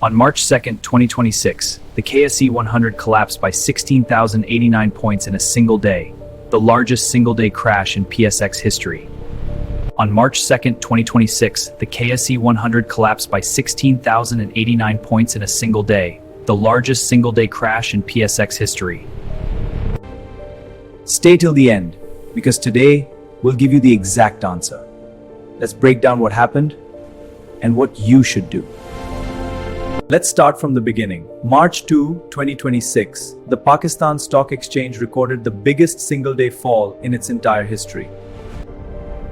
On March 2nd, 2026, the KSE 100 collapsed by 16,089 points in a single day, the largest single-day crash in PSX history. On March 2nd, 2026, the KSE 100 collapsed by 16,089 points in a single day, the largest single-day crash in PSX history. Stay till the end, because today we'll give you the exact answer. Let's break down what happened and what you should do. Let's start from the beginning. March 2, 2026, the Pakistan Stock Exchange recorded the biggest single-day fall in its entire history.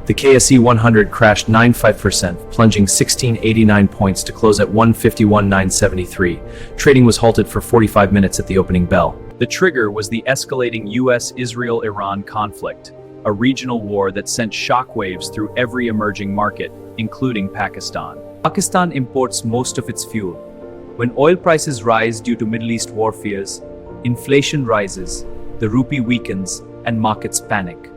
The KSE 100 crashed 9.5%, plunging 1689 points to close at 151,973. Trading was halted for 45 minutes at the opening bell. The trigger was the escalating US-Israel-Iran conflict, a regional war that sent shockwaves through every emerging market, including Pakistan. Pakistan imports most of its fuel. When oil prices rise due to Middle East war fears, inflation rises, the rupee weakens, and markets panic.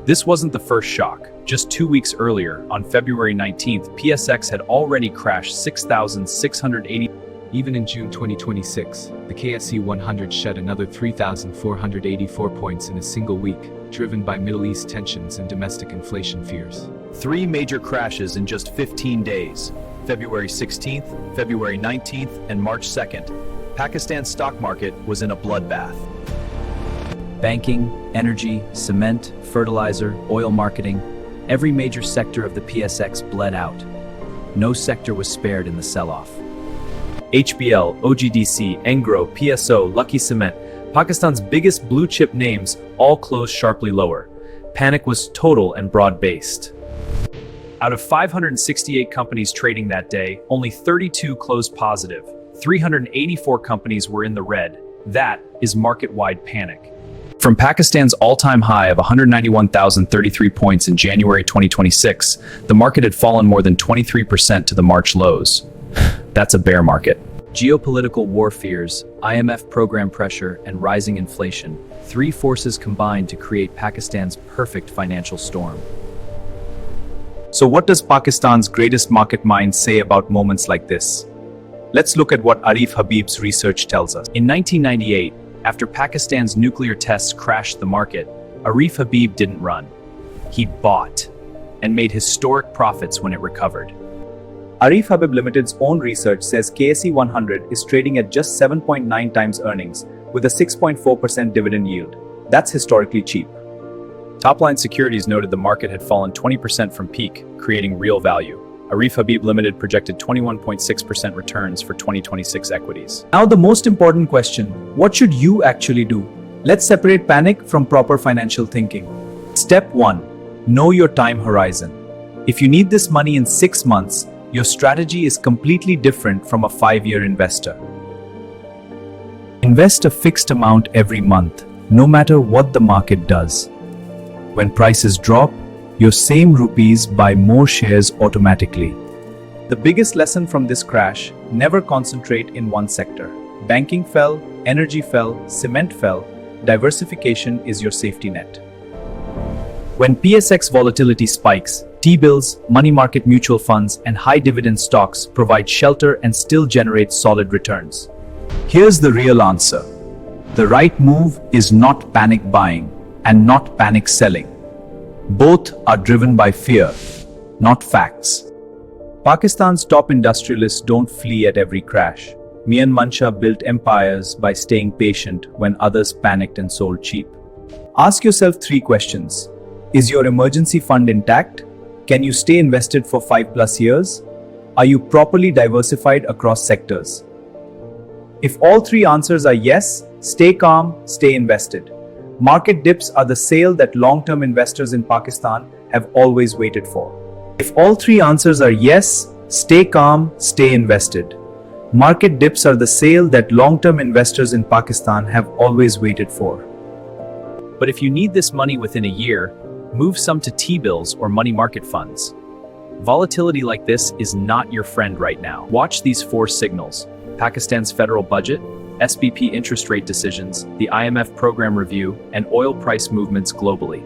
This wasn't the first shock. Just 2 weeks earlier, on February 19th, PSX had already crashed 6,680. Even in June 2026, the KSE 100 shed another 3,484 points in a single week, driven by Middle East tensions and domestic inflation fears. 3 major crashes in just 15 days. February 16th, February 19th, and March 2nd. Pakistan's stock market was in a bloodbath. Banking, energy, cement, fertilizer, oil marketing, every major sector of the PSX bled out. No sector was spared in the sell-off. HBL, OGDC, Engro, PSO, Lucky Cement, Pakistan's biggest blue-chip names all closed sharply lower. Panic was total and broad-based. Out of 568 companies trading that day, only 32 closed positive. 384 companies were in the red. That is market-wide panic. From Pakistan's all-time high of 191,033 points in January 2026, the market had fallen more than 23% to the March lows. That's a bear market. Geopolitical war fears, IMF program pressure, and rising inflation, 3 forces combined to create Pakistan's perfect financial storm. So what does Pakistan's greatest market mind say about moments like this? Let's look at what Arif Habib's research tells us. In 1998, after Pakistan's nuclear tests crashed the market, Arif Habib didn't run. He bought and made historic profits when it recovered. Arif Habib Limited's own research says KSE 100 is trading at just 7.9 times earnings with a 6.4% dividend yield. That's historically cheap. Topline Securities noted the market had fallen 20% from peak, creating real value. Arif Habib Limited projected 21.6% returns for 2026 equities. Now the most important question, what should you actually do? Let's separate panic from proper financial thinking. Step 1. Know your time horizon. If you need this money in 6 months, your strategy is completely different from a 5-year investor. Invest a fixed amount every month, no matter what the market does. When prices drop, your same rupees buy more shares automatically. The biggest lesson from this crash, never concentrate in one sector. Banking fell, energy fell, cement fell. Diversification is your safety net. When PSX volatility spikes, T-bills, money market mutual funds, and high dividend stocks provide shelter and still generate solid returns. Here's the real answer. The right move is not panic buying and not panic selling. Both are driven by fear, not facts. Pakistan's top industrialists don't flee at every crash. Mian Mansha built empires by staying patient when others panicked and sold cheap. Ask yourself 3 questions. Is your emergency fund intact? Can you stay invested for 5+ years? Are you properly diversified across sectors? If all 3 answers are yes, stay calm, stay invested. Market dips are the sale that long-term investors in Pakistan have always waited for. If all 3 answers are yes, stay calm, stay invested. Market dips are the sale that long-term investors in Pakistan have always waited for. But if you need this money within a year, move some to T-bills or money market funds. Volatility like this is not your friend right now. Watch these 4 signals: Pakistan's federal budget, SBP interest rate decisions, the IMF program review, and oil price movements globally.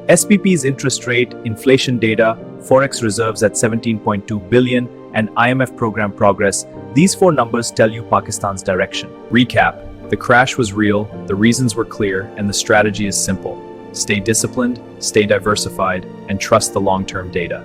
SPP's interest rate, inflation data, forex reserves at 17.2 billion, and IMF program progress, these four numbers tell you Pakistan's direction. Recap. The crash was real, the reasons were clear, and the strategy is simple. Stay disciplined, stay diversified, and trust the long-term data.